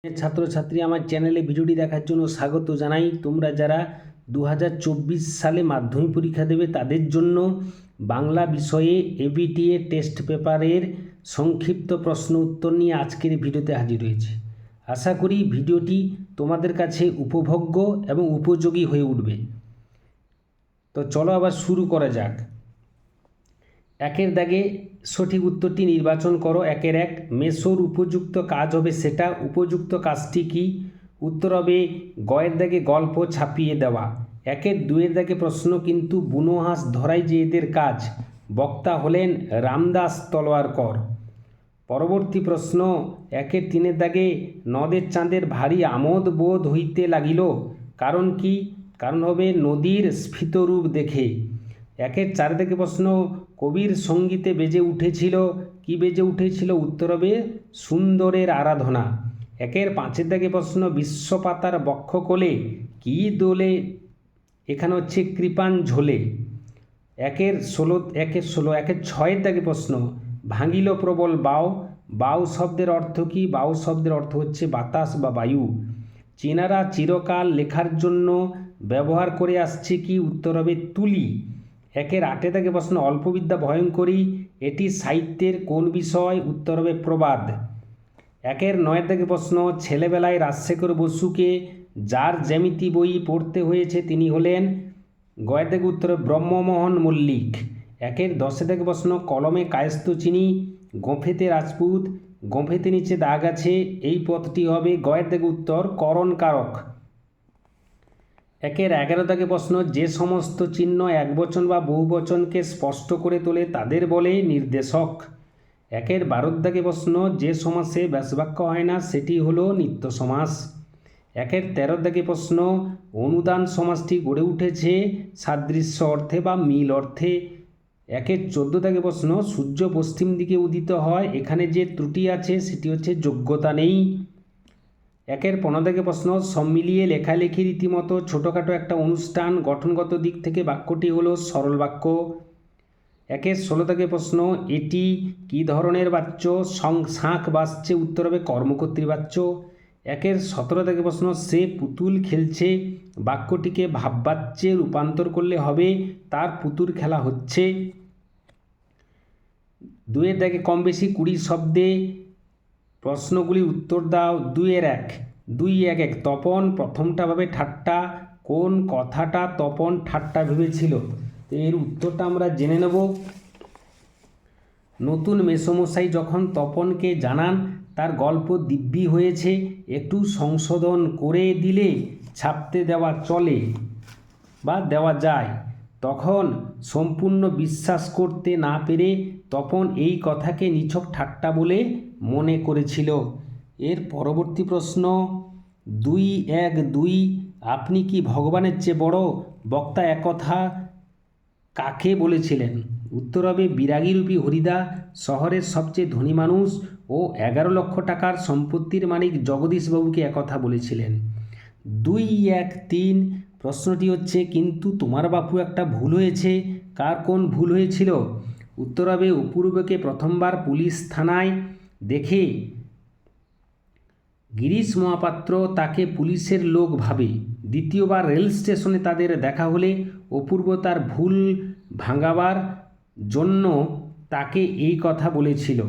ছাত্রছাত্রী আমার চ্যানেলে ভিডিওটি দেখার জন্য স্বাগত জানাই। তোমরা যারা 2024 সালে মাধ্যমিক পরীক্ষা দেবে তাদের জন্য বাংলা বিষয়ে এবিটিএ টেস্ট পেপারের সংক্ষিপ্ত প্রশ্ন উত্তর নিয়ে আজকের ভিডিওতে হাজির হয়েছে। আশা করি ভিডিওটি তোমাদের কাছে উপভোগ্য এবং উপযোগী হয়ে উঠবে। তো চলো আবার শুরু করা যাক। একের দাগে সঠিক উত্তরটি নির্বাচন করো। একের এক, মেসোর উপযুক্ত কাজ হবে সেটা। উপযুক্ত কাজটি কি? উত্তর হবে গয়ের দাগে গল্প ছাপিয়ে দেওয়া। একের দুয়ের দাগে প্রশ্ন, কিন্তু বুনো হাঁস ধরাই যে এদের কাজ। বক্তা হলেন রামদাস তলোয়ারকর। পরবর্তী প্রশ্ন, একের তিনের দাগে নদের চাঁদের ভারী আমোদ বোধ হইতে লাগিল। কারণ কি? কারণ হবে নদীর স্ফীতরূপ দেখে। একের চার দাগে প্রশ্ন, কবির সঙ্গীতে বেজে উঠেছিল। কি বেজে উঠেছিল? উত্তর হবে সুন্দরের আরাধনা। একের পাঁচের দাগে প্রশ্ন, বিশ্বপাতার বক্ষকোলে কি দোলে? এখানে হচ্ছে কৃপাণ ঝোলে। একের ছয়ের দাগে প্রশ্ন, ভাঙিল প্রবল বাও। বাউ শব্দের অর্থ কি? বাউ শব্দের অর্থ হচ্ছে বাতাস বা বায়ু। চীনারা চিরকাল লেখার জন্য ব্যবহার করে আসছে কি? উত্তর হবে তুলি। একের আটের দাগে প্রশ্ন, অল্পবিদ্যা ভয়ঙ্করী এটি সাহিত্যের কোন বিষয়? উত্তর হবে প্রবাদ। একের নয়ের দাগে প্রশ্ন, ছেলেবেলায় রাজশেখর বসুকে যার জ্যামিতি বই পড়তে হয়েছে তিনি হলেন। গয়ের দাগে উত্তর ব্রহ্মমোহন মল্লিক। একের দশের দাগে প্রশ্ন, কলমে কায়স্থ চিনি গোঁফেতে রাজপুত। গোঁফেতে নিচে দাগ আছে, এই পথটি হবে। গয়ের দাগে উত্তর করণ কারক। একের 11 দাগে প্রশ্ন, যে সমস্ত চিহ্ন একবচন বা বহুবচনকে স্পষ্ট করে তোলে তাদের বলে নির্দেশক। একের 12 দাগে প্রশ্ন, যে সমাসে ব্যাসবাক্য হয় না সেটি হলো নিত্য সমাস। একের 13 দাগে প্রশ্ন, অনুদান সমাসটি গড়ে উঠেছে সাদৃশ্য অর্থে বা মিল অর্থে। একের 14 দাগে প্রশ্ন, সূর্য পশ্চিম দিকে উদিত হয়, এখানে যে ত্রুটি আছে সেটি হচ্ছে যোগ্যতা নেই। একের 15 দাগে প্রশ্ন, সব মিলিয়ে লেখালেখি রীতিমতো ছোটোখাটো একটা অনুষ্ঠান, গঠনগত দিক থেকে বাক্যটি হলো সরল বাক্য। একের 16 দাগে প্রশ্ন, এটি কি ধরনের বাচ্য? শাঁখ বাজছে, উত্তর হবে কর্মকর্তৃ বাচ্য। একের 17 দাগে প্রশ্ন, সে পুতুল খেলছে, বাক্যটিকে ভাববাচ্যে রূপান্তর করলে হবে তার পুতুল খেলা হচ্ছে। দুয়ের দাগে কম বেশি 20 শব্দে প্রশ্নগুলি উত্তর দাও। 2-1 তপন প্রথমটা ভাবে ঠাট্টা। কোন কথাটা তপন ঠাট্টা ভেবেছিল? তো এর উত্তরটা আমরা জেনে নেব। নতুন মেসোমশাই যখন তপনকে জানান তার গল্প দিব্যি হয়েছে, একটু সংশোধন করে দিলে ছাপতে দেওয়া চলে বা দেওয়া যায়, তখন সম্পূর্ণ বিশ্বাস করতে না পেরে তপন এই কথাকে নিছক ঠাট্টা বলে মনে করেছিল। এর পরবর্তী প্রশ্ন, 2-1 আপনি কি ভগবানের চেয়ে বড়? বক্তা একথা কাকে বলেছিলেন? উত্তর হবে বিরাগীরূপী হরিদা, শহরের সবচেয়ে ধনী মানুষ ও 11 লক্ষ টাকার সম্পত্তির মালিক জগদীশবাবুকে একথা বলেছিলেন। 2-1 প্রশ্নটি হচ্ছে, কিন্তু তোমার বাপু একটা ভুল হয়েছে। কার কোন ভুল হয়েছিল? উত্তর হবে অপূর্বকে প্রথমবার পুলিশ থানায় দেখে গিরিশ মহাপাত্র তাকে পুলিশের লোক ভাবে। দ্বিতীয়বার রেল স্টেশনে তাদের দেখা হলে অপূর্ব তার ভুল ভাঙাবার জন্য তাকে এই কথা বলেছিল।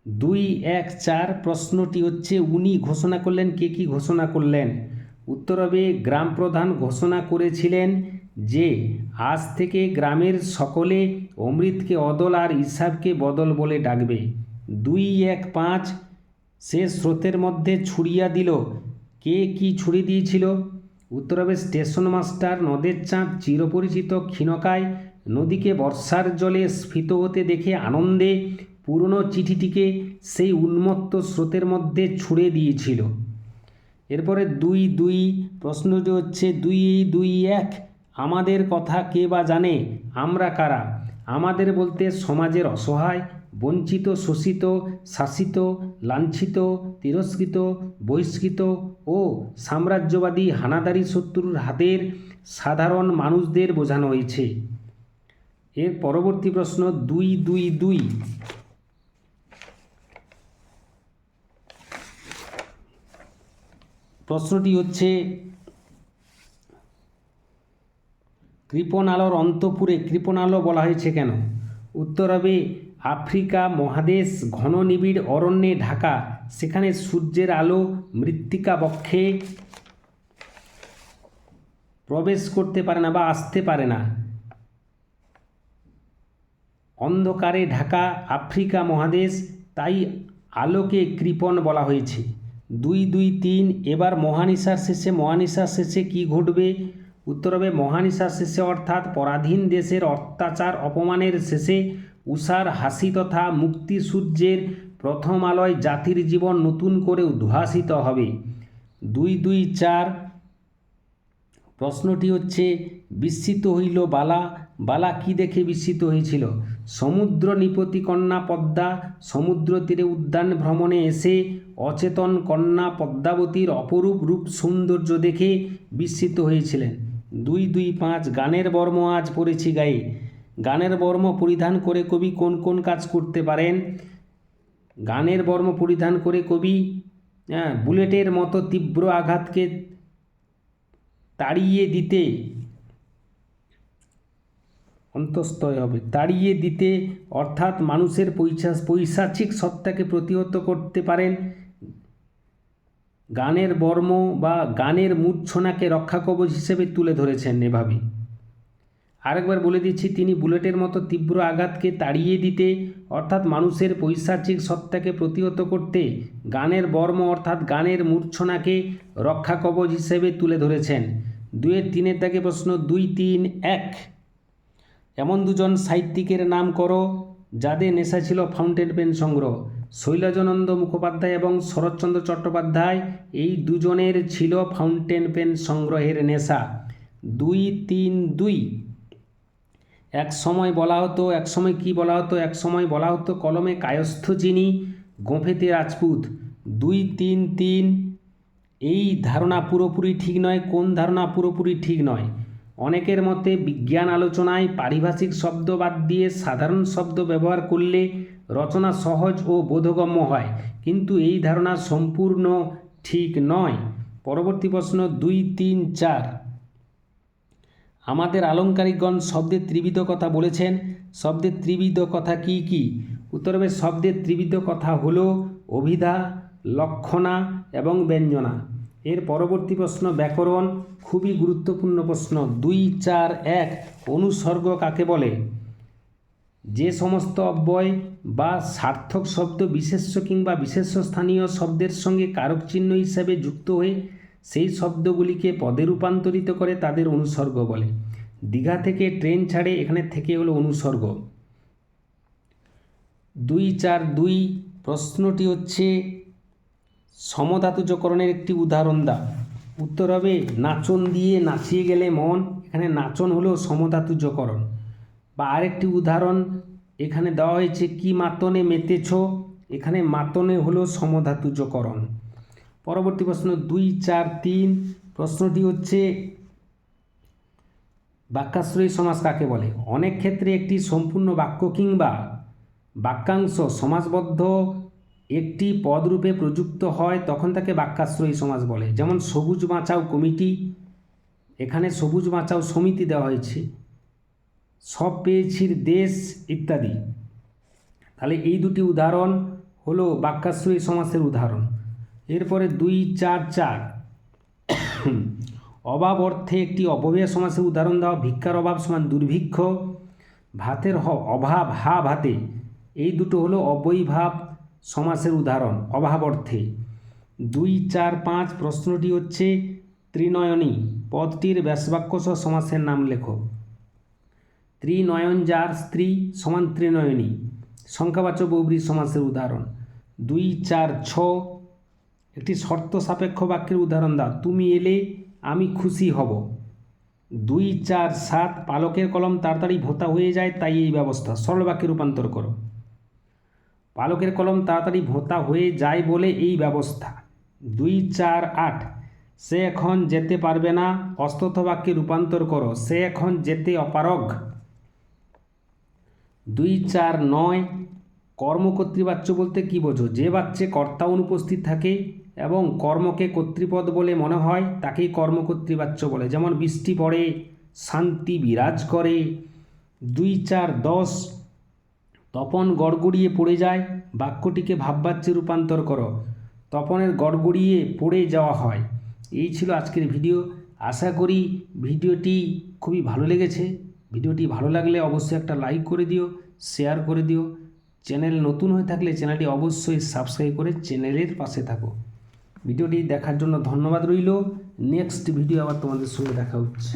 2-1 প্রশ্নটি হচ্ছে, উনি ঘোষণা করলেন, কে কি ঘোষণা করলেন? উত্তর হবে গ্রাম প্রধান ঘোষণা করেছিলেন যে আজ থেকে গ্রামের সকলে অমৃতকে অদল আর ইসাবকে বদল বলে ডাকবে। 2-1 সে স্রোতের মধ্যে ছুড়িয়া দিল। কে কি ছুড়ে দিয়েছিল? উত্তর হবে স্টেশন মাস্টার। নদের চাঁদ চিরপরিচিত ক্ষীণকায় নদীকে বর্ষার জলে স্ফীত হতে দেখে আনন্দে পুরনো চিঠিটিকে সেই উন্মত্ত স্রোতের মধ্যে ছুড়ে দিয়েছিল। এরপরে 2 প্রশ্নটি হচ্ছে 2-1 আমাদের কথা কে বা জানে? আমরা কারা? আমাদের বলতে সমাজের অসহায়, বঞ্চিত, শোষিত, শাসিত, লাঞ্ছিত, তিরস্কৃত, বহিষ্কৃত ও সাম্রাজ্যবাদী হানাদারি শত্রুর হাতের সাধারণ মানুষদের বোঝানো হয়েছে। এর পরবর্তী প্রশ্ন 2-2 প্রশ্নটি হচ্ছে কৃপণ আলোর অন্তপুরে কৃপণ আলো বলা হয়েছে কেন? উত্তর হবে আফ্রিকা মহাদেশ ঘন নিবিড় অরণ্যে ঢাকা, সেখানে সূর্যের আলো মৃত্তিকা বক্ষে প্রবেশ করতে পারে না বা আসতে পারে না। অন্ধকারে ঢাকা আফ্রিকা মহাদেশ, তাই আলোকে কৃপণ বলা হয়েছে। 2, 2, 3। এবার মহানিশার শেষে কি ঘটবে? উত্তর হবে মহানিশার শেষে অর্থাৎ পরাধীন দেশের অত্যাচার অপমানের শেষে উষার হাসি তথা মুক্তি সূর্যের প্রথম আলোয় জাতির জীবন নতুন করে উদ্ভাসিত হবে। 2, 2, 4। প্রশ্নটি হচ্ছে বিস্মিত হইল বালা, বালা কি দেখে বিস্মিত হয়েছিল? সমুদ্র নিপতি কন্যা পদ্মা সমুদ্র তীরে উদ্যান ভ্রমণে এসে অচেতন কন্যা পদ্মাবতীর অপরূপ রূপ সৌন্দর্য দেখে বিস্মিত হয়েছিলেন। 2, 2, 5। গানের বর্ম আজ পড়েছি গায়ে। গানের বর্ম পরিধান করে কবি কোন কোন কাজ করতে পারেন? গানের বর্ম পরিধান করে কবি বুলেটের মতো তীব্র আঘাতকে তাড়িয়ে দিতে অন্তস্তয় হবে, তাড়িয়ে দিতে অর্থাৎ মানুষের পৈশাচিক সত্তাকে প্রতিহত করতে পারেন। গানের বর্ম বা গানের মূর্ছনাকে রক্ষাকবচ হিসেবে তুলে ধরেছেন এভাবে। আরেকবার বলে দিচ্ছি, তিনি বুলেটের মতো তীব্র আঘাতকে তাড়িয়ে দিতে অর্থাৎ মানুষের পৈশাচিক সত্তাকে প্রতিহত করতে গানের বর্ম অর্থাৎ গানের মূর্ছনাকে রক্ষাকবচ হিসেবে তুলে ধরেছেন। 2 এর 3 এর দাগে প্রশ্ন 2, 3, 1। এমন দুজন সাহিত্যিকের নাম করো যাদের নেশা ছিল ফাউন্টেন পেন সংগ্রহ। শৈলজানন্দ মুখোপাধ্যায় এবং শরৎচন্দ্র চট্টোপাধ্যায়, এই দুজনের ছিল ফাউন্টেন পেন সংগ্রহের নেশা। 2, 3, 2। এক সময় কি বলা হতো? এক সময় বলা হতো কলমে কায়স্থ চিনি, গোঁফেতে রাজপুত। 2, 3, 3। এই ধারণা পুরোপুরি ঠিক নয়। কোন ধারণা পুরোপুরি ঠিক নয়? অনেকের মতে বিজ্ঞান আলোচনায় পারিভাষিক শব্দ বাদ দিয়ে সাধারণ শব্দ ব্যবহার করলে রচনা সহজ ও বোধগম্য হয়, কিন্তু এই ধারণা সম্পূর্ণ ঠিক নয়। পরবর্তী প্রশ্ন 2, 3, 4। আমাদের আলংকারিকগণ শব্দের ত্রিবিধ কথা বলেছেন। শব্দের ত্রিবিধ কথা কি কি? উত্তর হবে শব্দের ত্রিবিধ কথা হলো অভিধা, লক্ষণা এবং ব্যঞ্জনা। এর পরবর্তী প্রশ্ন ব্যাকরণ, খুবই গুরুত্বপূর্ণ প্রশ্ন। 2, 4, 1। অনুসর্গ কাকে বলে? যে সমস্ত অব্যয় বা সার্থক শব্দ বিশেষ্য কিংবা বিশেষ্য স্থানীয় শব্দের সঙ্গে কারক চিহ্ন হিসাবে যুক্ত হয়ে সেই শব্দগুলিকে পদে রূপান্তরিত করে তাদের অনুসর্গ বলে। দীঘা থেকে ট্রেন ছাড়ে, এখানে থেকে হলো অনুসর্গ। 2, 4, 2। প্রশ্নটি হচ্ছে সমধাতুজকরণের একটি উদাহরণ দাও। উত্তর হবে নাচন দিয়ে নাচিয়ে গেলে মন। এখানে নাচন হলো সমধাতুজকরণ। বা আরেকটি উদাহরণ এখানে দেওয়া হয়েছে, কি মাতনে মেতেছ, এখানে মাতনে হলো সমধাতুজকরণ। পরবর্তী প্রশ্ন 2, 4, 3। প্রশ্নটি হচ্ছে বাক্যাশ্রয়ী সমাস কাকে বলে? অনেক ক্ষেত্রে একটি সম্পূর্ণ বাক্য কিংবা বাক্যাংশ সমাসবদ্ধ একটি পদরূপে প্রযুক্ত হয়, তখন তাকে বাক্যাশ্রয়ী সমাস বলে। যেমন সবুজ বাঁচাও কমিটি, এখানে সবুজ বাঁচাও সমিতি দেওয়া হয়েছে, সব পেয়েছির দেশ ইত্যাদি। তাহলে এই দুটি উদাহরণ হলো বাক্যাশ্রয়ী সমাসের উদাহরণ। এরপরে 2, 4, 4। অভাব অর্থে একটি অপব্যয় সমাসের উদাহরণ দাও। ভিক্ষার অভাব সমান দুর্ভিক্ষ, ভাতের অভাব হা ভাতে, এই দুটো হলো অব্যয়ীভাব সমাসের উদাহরণ অভাব অর্থে। 2, 4, 5। প্রশ্নটি হচ্ছে ত্রিনয়নী পদটির ব্যাসবাক্য সহ সমাসের নাম লেখো। ত্রিনয়ন যার স্ত্রী সমান ত্রিনয়নী, সংখ্যাবাচক বহুব্রী সমাসের উদাহরণ। 2, 4, 6। একটি শর্ত সাপেক্ষ বাক্যের উদাহরণ দাও। তুমি এলে আমি খুশি হব। 2, 4, 7। পালকের কলম তাড়াতাড়ি ভোঁতা হয়ে যায়, তাই এই ব্যবস্থা। সরল বাক্যে রূপান্তর করো। পালকের কলম তাড়াতাড়ি ভোঁতা হয়ে যায় বলে এই ব্যবস্থা। 2, 4, 8। সে এখন যেতে পারবে না, অস্তথ বাক্যে রূপান্তর করো। সে এখন যেতে অপারগ। 2, 4, 9। কর্মকর্তৃবাচ্য বলতে কী বোঝো? যে বাচ্চে কর্তা অনুপস্থিত থাকে এবং কর্মকে কর্তৃপদ বলে মনে হয় তাকেই কর্মকর্তৃবাচ্য বলে। যেমন বৃষ্টি পড়ে, শান্তি বিরাজ করে, 2 4 10, তপন গড়গড়িয়ে পড়ে যায়। বাক্যটিকে ভাববাচ্যে রূপান্তর করো। তপনের গড়গড়িয়ে পড়ে যাওয়া হয়। এই ছিল আজকের ভিডিও। আশা করি ভিডিওটি খুবই ভালো লেগেছে। ভিডিওটি ভালো লাগলে অবশ্যই একটা লাইক করে দিও, শেয়ার করে দিও। চ্যানেল নতুন হয়ে থাকলে চ্যানেলটি অবশ্যই সাবস্ক্রাইব করে চ্যানেলের পাশে থাকো। ভিডিওটি দেখার জন্য ধন্যবাদ রইল। নেক্সট ভিডিও আবার তোমাদের সঙ্গে দেখা হচ্ছে।